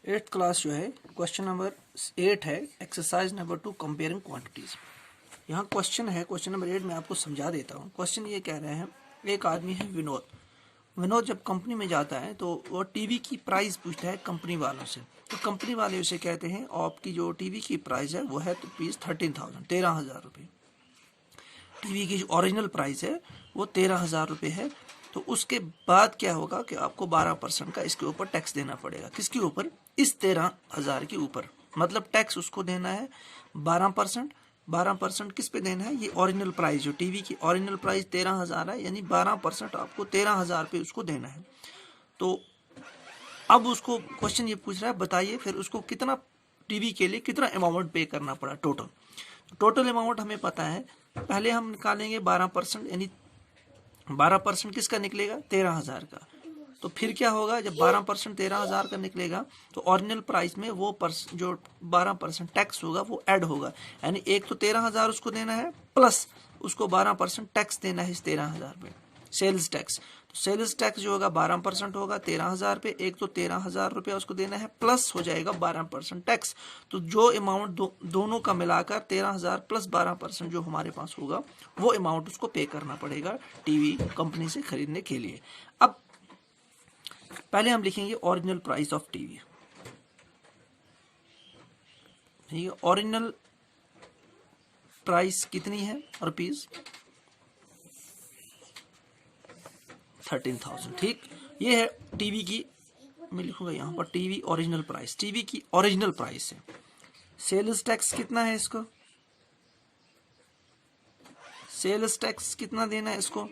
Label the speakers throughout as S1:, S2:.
S1: Eighth class जो है question number 8 है, एक्सरसाइज नंबर 2 कंपेयरिंग क्वांटिटीज। यहाँ क्वेश्चन है, क्वेश्चन नंबर 8 में आपको समझा देता हूँ। क्वेश्चन ये कह रहे हैं, एक आदमी है विनोद जब कंपनी में जाता है तो वो टीवी की प्राइस पूछता है कंपनी वालों से। तो कंपनी वाले उसे कहते हैं आपकी जो टीवी की प्राइस है वो है रुपीज़ 13,000 रुपये। टीवी की जो ओरिजिनल प्राइस है वो 13,000 रुपये है। तो उसके बाद क्या होगा कि आपको 12% का इसके ऊपर टैक्स देना पड़ेगा। किसके ऊपर? इस 13,000 के ऊपर। मतलब टैक्स उसको देना है 12%। 12% किस पे देना है? ये ओरिजिनल प्राइस, जो टीवी की ओरिजिनल प्राइस 13,000 है, यानी 12% आपको 13,000 पे उसको देना है। तो अब उसको क्वेश्चन ये पूछ रहा है, बताइए फिर उसको कितना टीवी के लिए कितना अमाउंट पे करना पड़ा टोटल। टोटल अमाउंट हमें पता है, पहले हम निकालेंगे 12%, यानी 12% किसका निकलेगा? 13,000 का। तो फिर क्या होगा, जब 12% 13,000 का निकलेगा तो ओरिजिनल प्राइस में वो जो 12% टैक्स होगा वो ऐड होगा। यानी एक तो 13,000 उसको देना है, प्लस उसको 12% टैक्स देना है इस 13,000 पे, सेल्स टैक्स। तो सेल्स टैक्स जो होगा 12% होगा 13,000 पे। एक तो 13,000 रुपया उसको देना है, प्लस हो जाएगा 12% टैक्स। तो जो अमाउंट दोनों का मिलाकर 13,000 प्लस 12% जो हमारे पास होगा वो अमाउंट उसको पे करना पड़ेगा टीवी कंपनी से खरीदने के लिए। अब पहले हम लिखेंगे ओरिजिनल प्राइस ऑफ टीवी। ठीक है, ओरिजिनल प्राइस कितनी है? रुपीज 13,000। ठीक, ये है टीवी की, मैं लिखूंगा यहां पर टीवी ओरिजिनल प्राइस। टीवी की ओरिजिनल प्राइस है। सेल्स टैक्स कितना है इसको? सेल्स टैक्स कितना देना है इसको?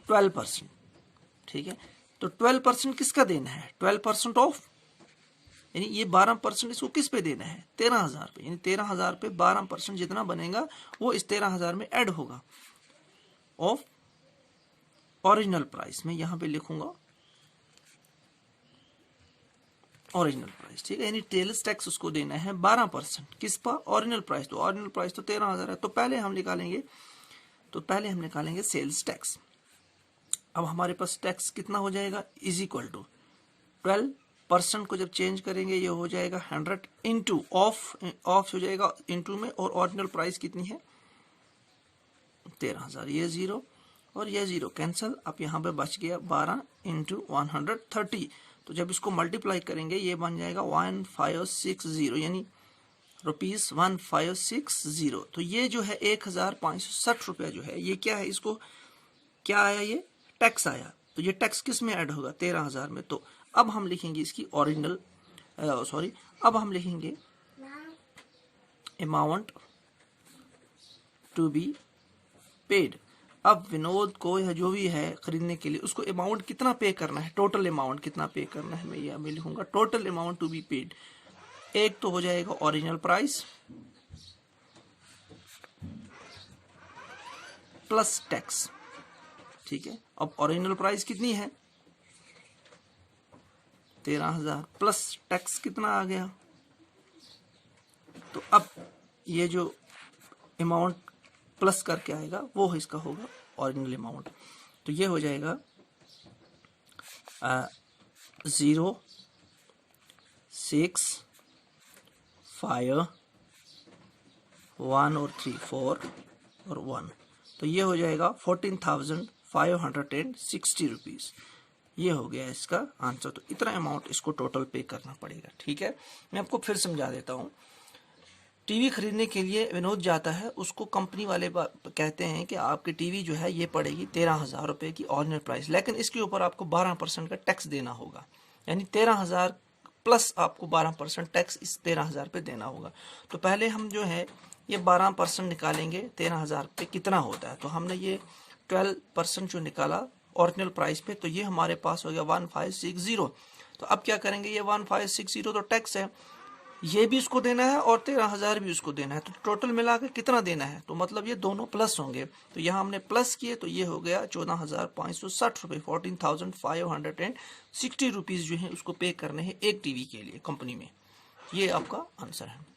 S1: 12%। ठीक है, तो 12% किसका देना है? 12% ऑफ, यानी ये 12% इसको किस पे देना है? 13,000 पे। यानी 13,000 पे 12% जितना बनेगा वो इस 13,000 में ऐड होगा ऑफ ओरिजिनल प्राइस। में यहां पे लिखूंगा ओरिजिनल प्राइस। ठीक है, यानी सेल्स टैक्स उसको देना है 12%। किस पर? Original price. तो ओरिजिनल प्राइस तो 13,000 है। तो पहले हम निकालेंगे सेल्स टैक्स। अब हमारे पास टैक्स कितना हो जाएगा? इज इक्वल टू 12% को जब चेंज करेंगे ये हो जाएगा 100 इंटू ऑफ हो जाएगा इंटू में, और ओरिजिनल प्राइस कितनी है? 13,000। ये 0 और ये 0 कैंसिल। अब यहाँ पे बच गया 12 इंटू 130। तो जब इसको मल्टीप्लाई करेंगे ये बन जाएगा 1560, यानी रुपीज 1560। तो ये जो है 1,560 रुपया जो है, ये क्या है? इसको क्या आया? ये टैक्स आया। तो ये टैक्स किस में ऐड होगा? 13,000 में। तो अब हम लिखेंगे इसकी ओरिजिनल अब हम लिखेंगे अमाउंट टू बी पेड। अब विनोद को या जो भी है खरीदने के लिए उसको अमाउंट कितना पे करना है? टोटल अमाउंट कितना पे करना है? मैं यहाँ लिखूंगा total amount to be paid. एक तो हो जाएगा ओरिजिनल प्राइस प्लस टैक्स। ठीक है, अब ओरिजिनल प्राइस कितनी है? 13,000 प्लस टैक्स कितना आ गया? तो अब ये जो अमाउंट प्लस करके आएगा वो इसका होगा ओरिजिनल अमाउंट। तो ये हो जाएगा 0 6 5 1 और 3 4 और 1। तो ये हो जाएगा 14,560 रुपीज। ये हो गया इसका आंसर। तो इतना अमाउंट इसको टोटल पे करना पड़ेगा। ठीक है, मैं आपको फिर समझा देता हूँ। टीवी खरीदने के लिए विनोद जाता है, उसको कंपनी वाले कहते हैं कि आपकी टीवी जो है ये पड़ेगी 13,000 रुपये की ओरिजिनल प्राइस, लेकिन इसके ऊपर आपको 12% का टैक्स देना होगा। यानी 13,000 प्लस आपको 12% टैक्स इस 13,000 पे देना होगा। तो पहले हम जो है ये 12% निकालेंगे 13,000 पे कितना होता है। तो हमने ये 12% जो निकाला ओरिजिनल प्राइस पे, तो ये हमारे पास हो गया 1560। तो अब क्या करेंगे, ये 1560 तो टैक्स है, ये भी उसको देना है और 13,000 भी उसको देना है। तो टोटल मिला के कितना देना है? तो मतलब ये दोनों प्लस होंगे। तो यहाँ हमने प्लस किए तो ये हो गया 14,560 रुपये। 14,560 रुपीज जो है उसको पे करने हैं एक टीवी के लिए कंपनी में। ये आपका आंसर है।